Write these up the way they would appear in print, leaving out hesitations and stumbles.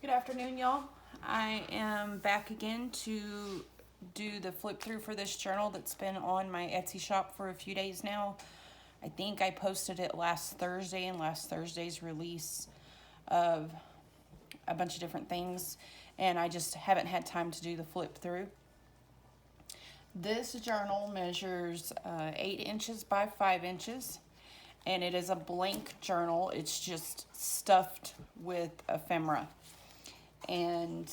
Good afternoon, y'all. I am back again to do the flip through for this journal that's been on my Etsy shop for a few days now. I think I posted it last Thursday in last Thursday's release of a bunch of different things, and I just haven't had time to do the flip through. This journal measures 8 inches by 5 inches, and it is a blank journal. It's just stuffed with ephemera. And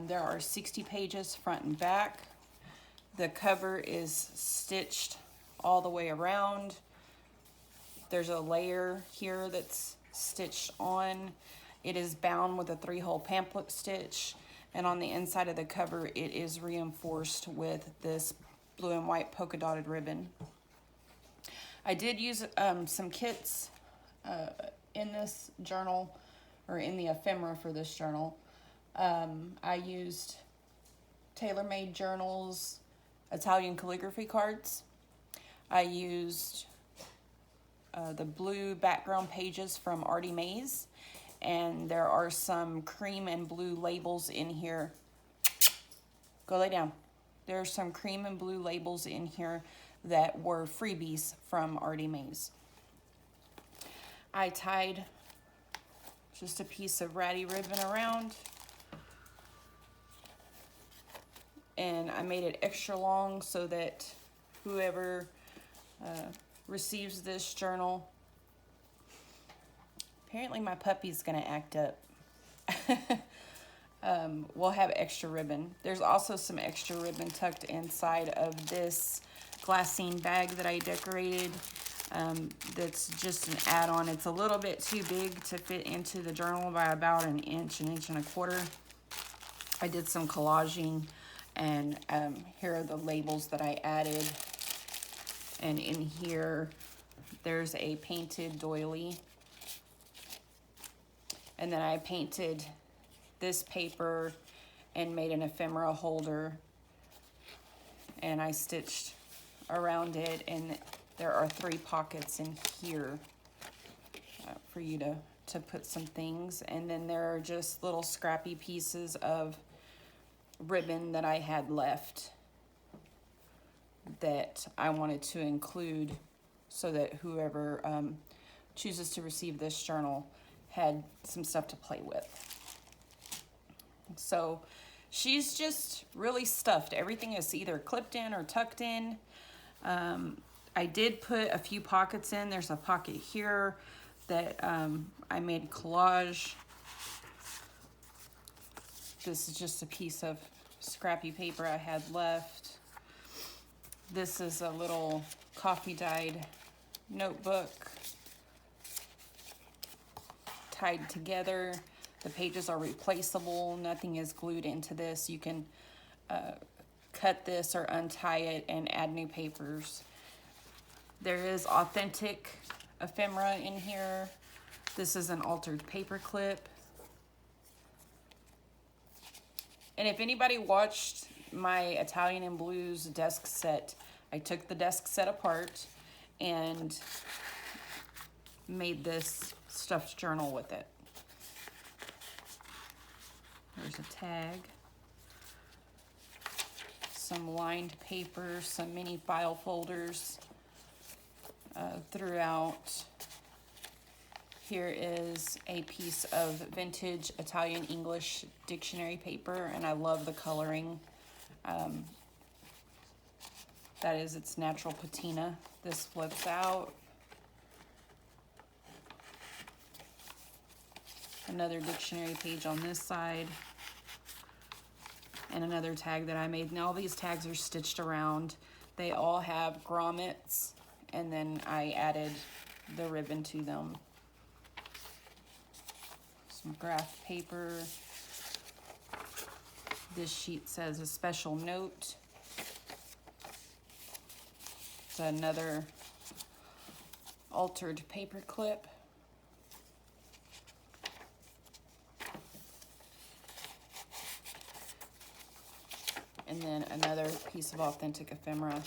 there are 60 pages front and back. The cover is stitched all the way around. There's a layer here that's stitched on. It is bound with a 3-hole pamphlet stitch, and on the inside of the cover it is reinforced with this blue and white polka dotted ribbon. I did use some kits in this journal, or in the ephemera for this journal. I used tailor-made journals, Italian calligraphy cards. I used the blue background pages from Artymaze, and there are some cream and blue labels in here. Go lay down. There are some cream and blue labels in here that were freebies from Artymaze. I tied just a piece of ratty ribbon around, and I made it extra long so that whoever receives this journal, apparently my puppy's gonna act up, will have extra ribbon. There's also some extra ribbon tucked inside of this glassine bag that I decorated. That's just an add-on. It's a little bit too big to fit into the journal by about an inch and a quarter. I did some collaging, and here are the labels that I added. And in here, there's a painted doily. And then I painted this paper and made an ephemera holder. And I stitched around it, and there are 3 pockets in here for you to put some things. And then there are just little scrappy pieces of ribbon that I had left that I wanted to include so that whoever chooses to receive this journal had some stuff to play with. So she's just really stuffed. Everything is either clipped in or tucked in. I did put a few pockets in. There's a pocket here that I made collage. This is just a piece of scrappy paper I had left. This is a little coffee dyed notebook tied together. The pages are replaceable. Nothing is glued into this. You can cut this or untie it and add new papers. There is authentic ephemera in here. This is an altered paper clip. And if anybody watched my Italian and Blues desk set, I took the desk set apart and made this stuffed journal with it. There's a tag, some lined paper, some mini file folders throughout. Here is a piece of vintage Italian English dictionary paper, and I love the coloring. That is its natural patina. This flips out. Another dictionary page on this side, and another tag that I made. Now all these tags are stitched around. They all have grommets, and then I added the ribbon to them. Some graph paper. This sheet says a special note. It's another altered paper clip. And then another piece of authentic ephemera.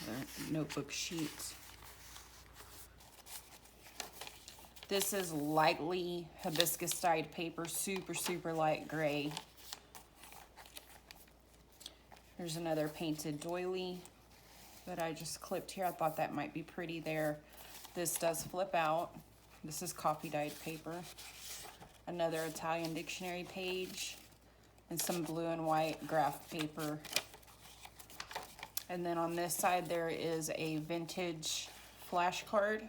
Another notebook sheet. This is lightly hibiscus dyed paper, super, super light gray. Here's another painted doily that I just clipped here. I thought that might be pretty there. This does flip out. This is coffee dyed paper. Another Italian dictionary page and some blue and white graph paper. And then on this side there is a vintage flashcard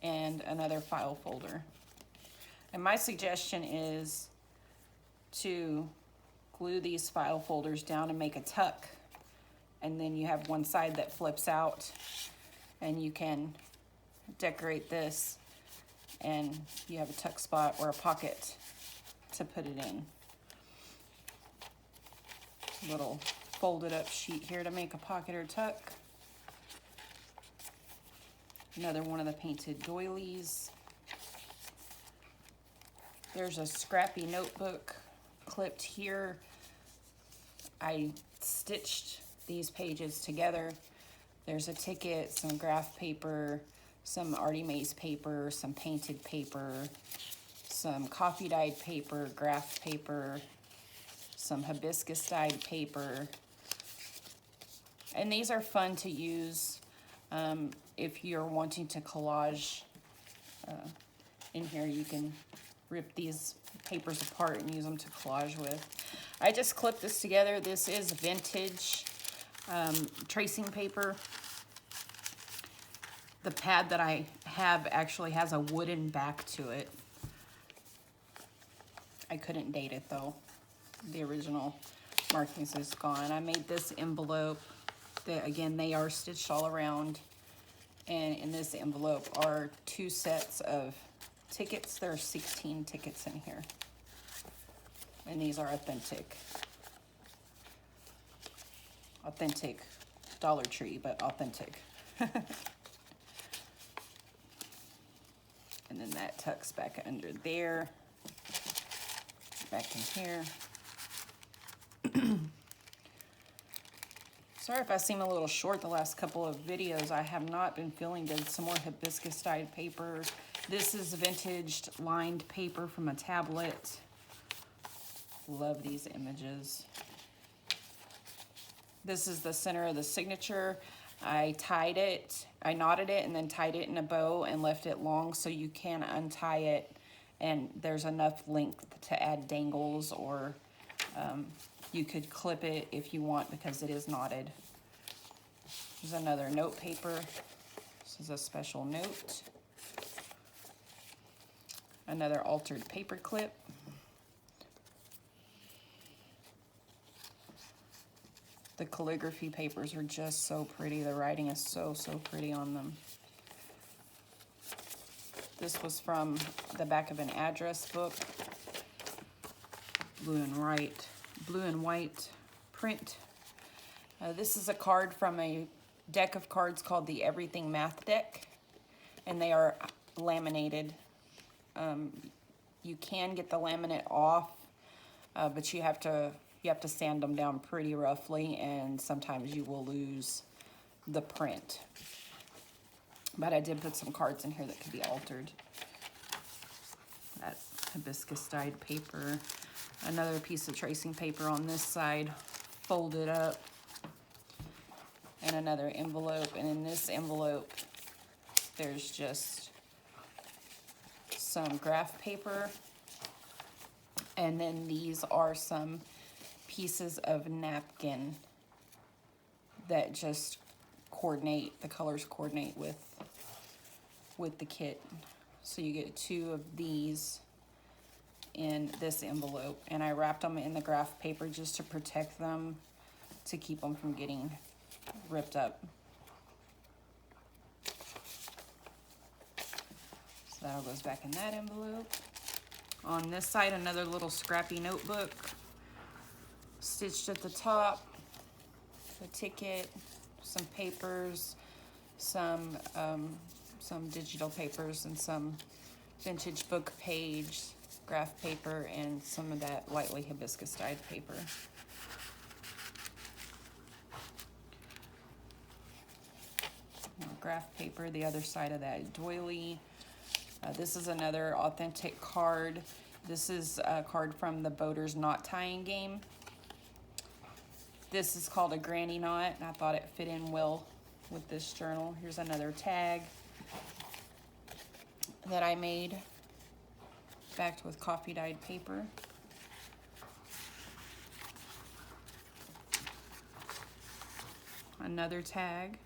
and another file folder. And my suggestion is to glue these file folders down and make a tuck, and then you have one side that flips out and you can decorate this and you have a tuck spot or a pocket to put it in. Little folded up sheet here to make a pocket or tuck. Another one of the painted doilies. There's a scrappy notebook clipped here. I stitched these pages together. There's a ticket, some graph paper, some Artymaze paper, some painted paper, some coffee dyed paper, graph paper, some hibiscus dyed paper. And these are fun to use if you're wanting to collage. In here you can rip these papers apart and use them to collage with. I just clipped this together. This is vintage tracing paper. The pad that I have actually has a wooden back to it. I couldn't date it though. The original markings is gone. I made this envelope. Again, they are stitched all around. And in this envelope are 2 sets of tickets. There are 16 tickets in here. And these are authentic. Authentic Dollar Tree, but authentic. And then that tucks back under there. Back in here. Sorry if I seem a little short the last couple of videos. I have not been feeling good. Some more hibiscus dyed paper. This is vintage lined paper from a tablet. Love these images. This is the center of the signature. I tied it, I knotted it and then tied it in a bow and left it long so you can untie it and there's enough length to add dangles, or you could clip it if you want because it is knotted. There's another note paper. This is a special note. Another altered paper clip. The calligraphy papers are just so pretty. The writing is so, so pretty on them. This was from the back of an address book. Blue and white print. This is a card from a deck of cards called the Everything Math Deck, and they are laminated. You can get the laminate off, but you have to sand them down pretty roughly, and sometimes you will lose the print. But I did put some cards in here that could be altered. That hibiscus dyed paper. Another piece of tracing paper on this side, folded up. And another envelope. And in this envelope, there's just some graph paper. And then these are some pieces of napkin that just coordinate, the colors coordinate with the kit. So you get 2 of these in this envelope, and I wrapped them in the graph paper just to protect them, to keep them from getting ripped up. So that all goes back in that envelope. On this side, another little scrappy notebook, stitched at the top, a ticket, some papers, some digital papers, and some vintage book page, graph paper, and some of that lightly hibiscus dyed paper. graph paper, the other side of that doily. This is another authentic card. This is a card from the Boaters Knot Tying game. This is called a granny knot, and I thought it fit in well with this journal. Here's another tag that I made, backed with coffee dyed paper. Another tag.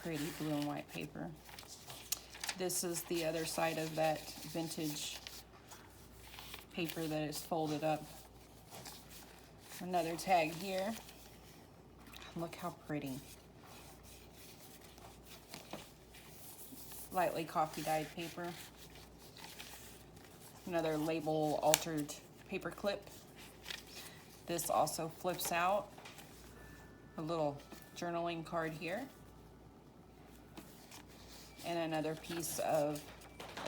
Pretty blue and white paper. This is the other side of that vintage paper that is folded up. Another tag here. Look how pretty. Lightly coffee dyed paper. Another label altered paper clip. This also flips out. A little journaling card here. And another piece of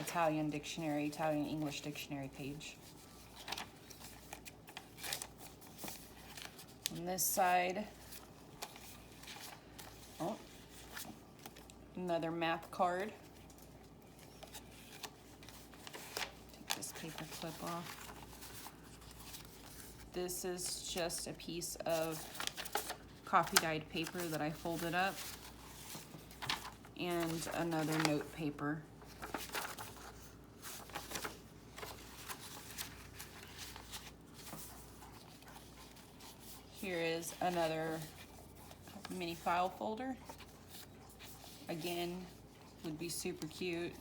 Italian English dictionary page. On this side, another math card. Take this paper clip off. This is just a piece of coffee dyed paper that I folded up, and another note paper. Here is another mini file folder. Again, would be super cute.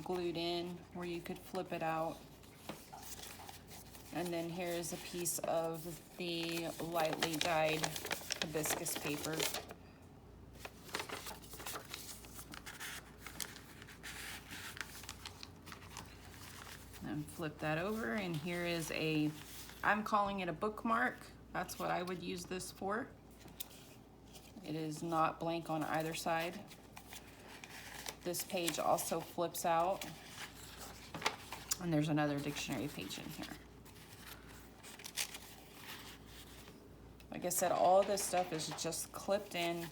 Glued in where you could flip it out. And then here's a piece of the lightly dyed hibiscus paper. And flip that over, and here is I'm calling it a bookmark. That's what I would use this for. It is not blank on either side. This page also flips out, and there's another dictionary page in here. Like I said, all this stuff is just clipped in.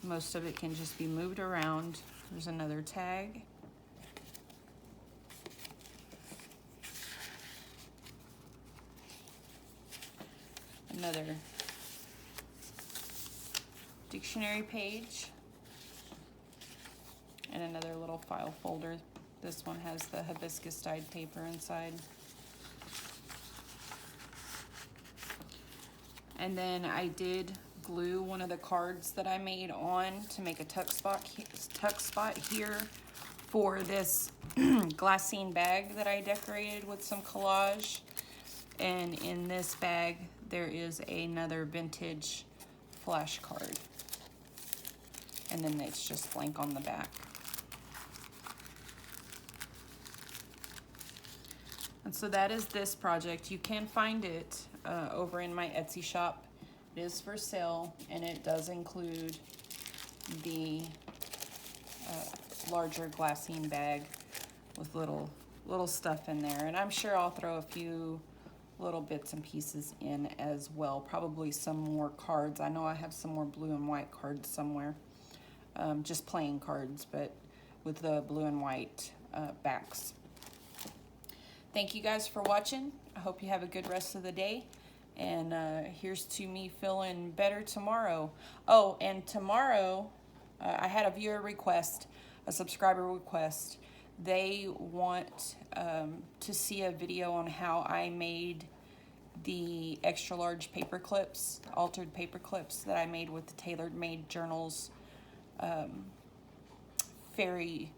Most of it can just be moved around. There's another tag. Another dictionary page, and another little file folder. This one has the hibiscus dyed paper inside. And then I did glue one of the cards that I made on to make a tuck spot here for this glassine bag that I decorated with some collage. And in this bag, there is another vintage flashcard. And then it's just blank on the back. And so that is this project. You can find it over in my Etsy shop. It is for sale, and it does include the larger glassine bag with little stuff in there. And I'm sure I'll throw a few little bits and pieces in as well. Probably some more cards. I know I have some more blue and white cards somewhere. Just plain cards, but with the blue and white backs. Thank you guys for watching. I hope you have a good rest of the day. And here's to me feeling better tomorrow. Oh, and tomorrow I had a viewer request, a subscriber request. They want to see a video on how I made the extra large paper clips, altered paper clips that I made with the Tailored Made Journals fairy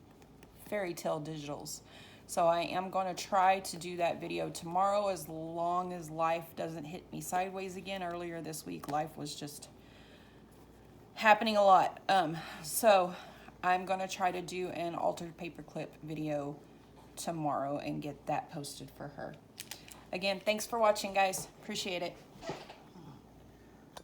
tale digitals. So I am going to try to do that video tomorrow, as long as life doesn't hit me sideways again. Earlier this week, life was just happening a lot. So I'm going to try to do an altered paperclip video tomorrow and get that posted for her. Again, thanks for watching, guys. Appreciate it.